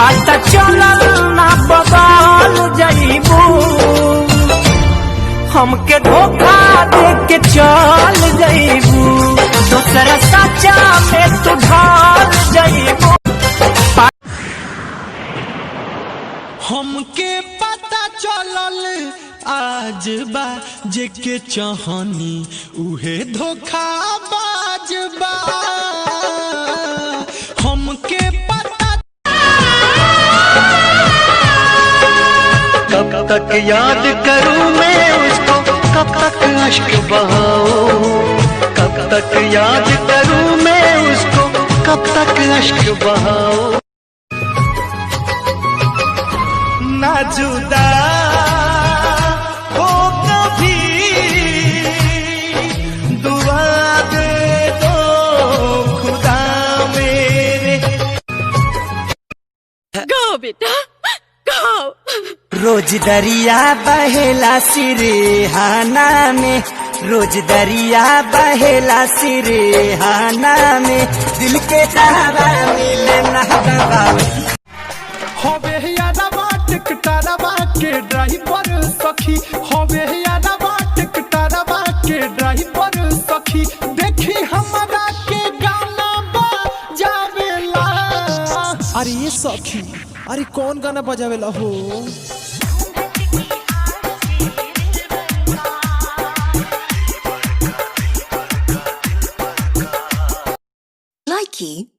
पता चलल ना बदल जाइबू, हमके धोखा दे के चल जाइबू, दूसरा सच्चा में तू ढल जाइबू। हमके पता चलल आज बा जेके चाहनी उहे धोखा बाज बा। हमके पता कब तक याद करूं मैं उसको, कब तक अश्क बहाऊं, कब तक याद करूं मैं उसको, कब तक अश्क बहाऊं। ना जुदा हो कभी दुआ दे दो खुदा मेरे। गाओ बेटा गाओ। रोज दरिया बहेला सिरहाना में, रोज दरिया बहेला सिरहाना में, दिल के तारा मिले ना दवा। होवे यादवा टिकटारवा के ड्राइवर सखी, होवे यादवा टिकटारवा के ड्राइवर सखी, देखी हमरा के गाना बजावेला। अरे ये सखी, अरे कौन गाना बजावेला हो? Likey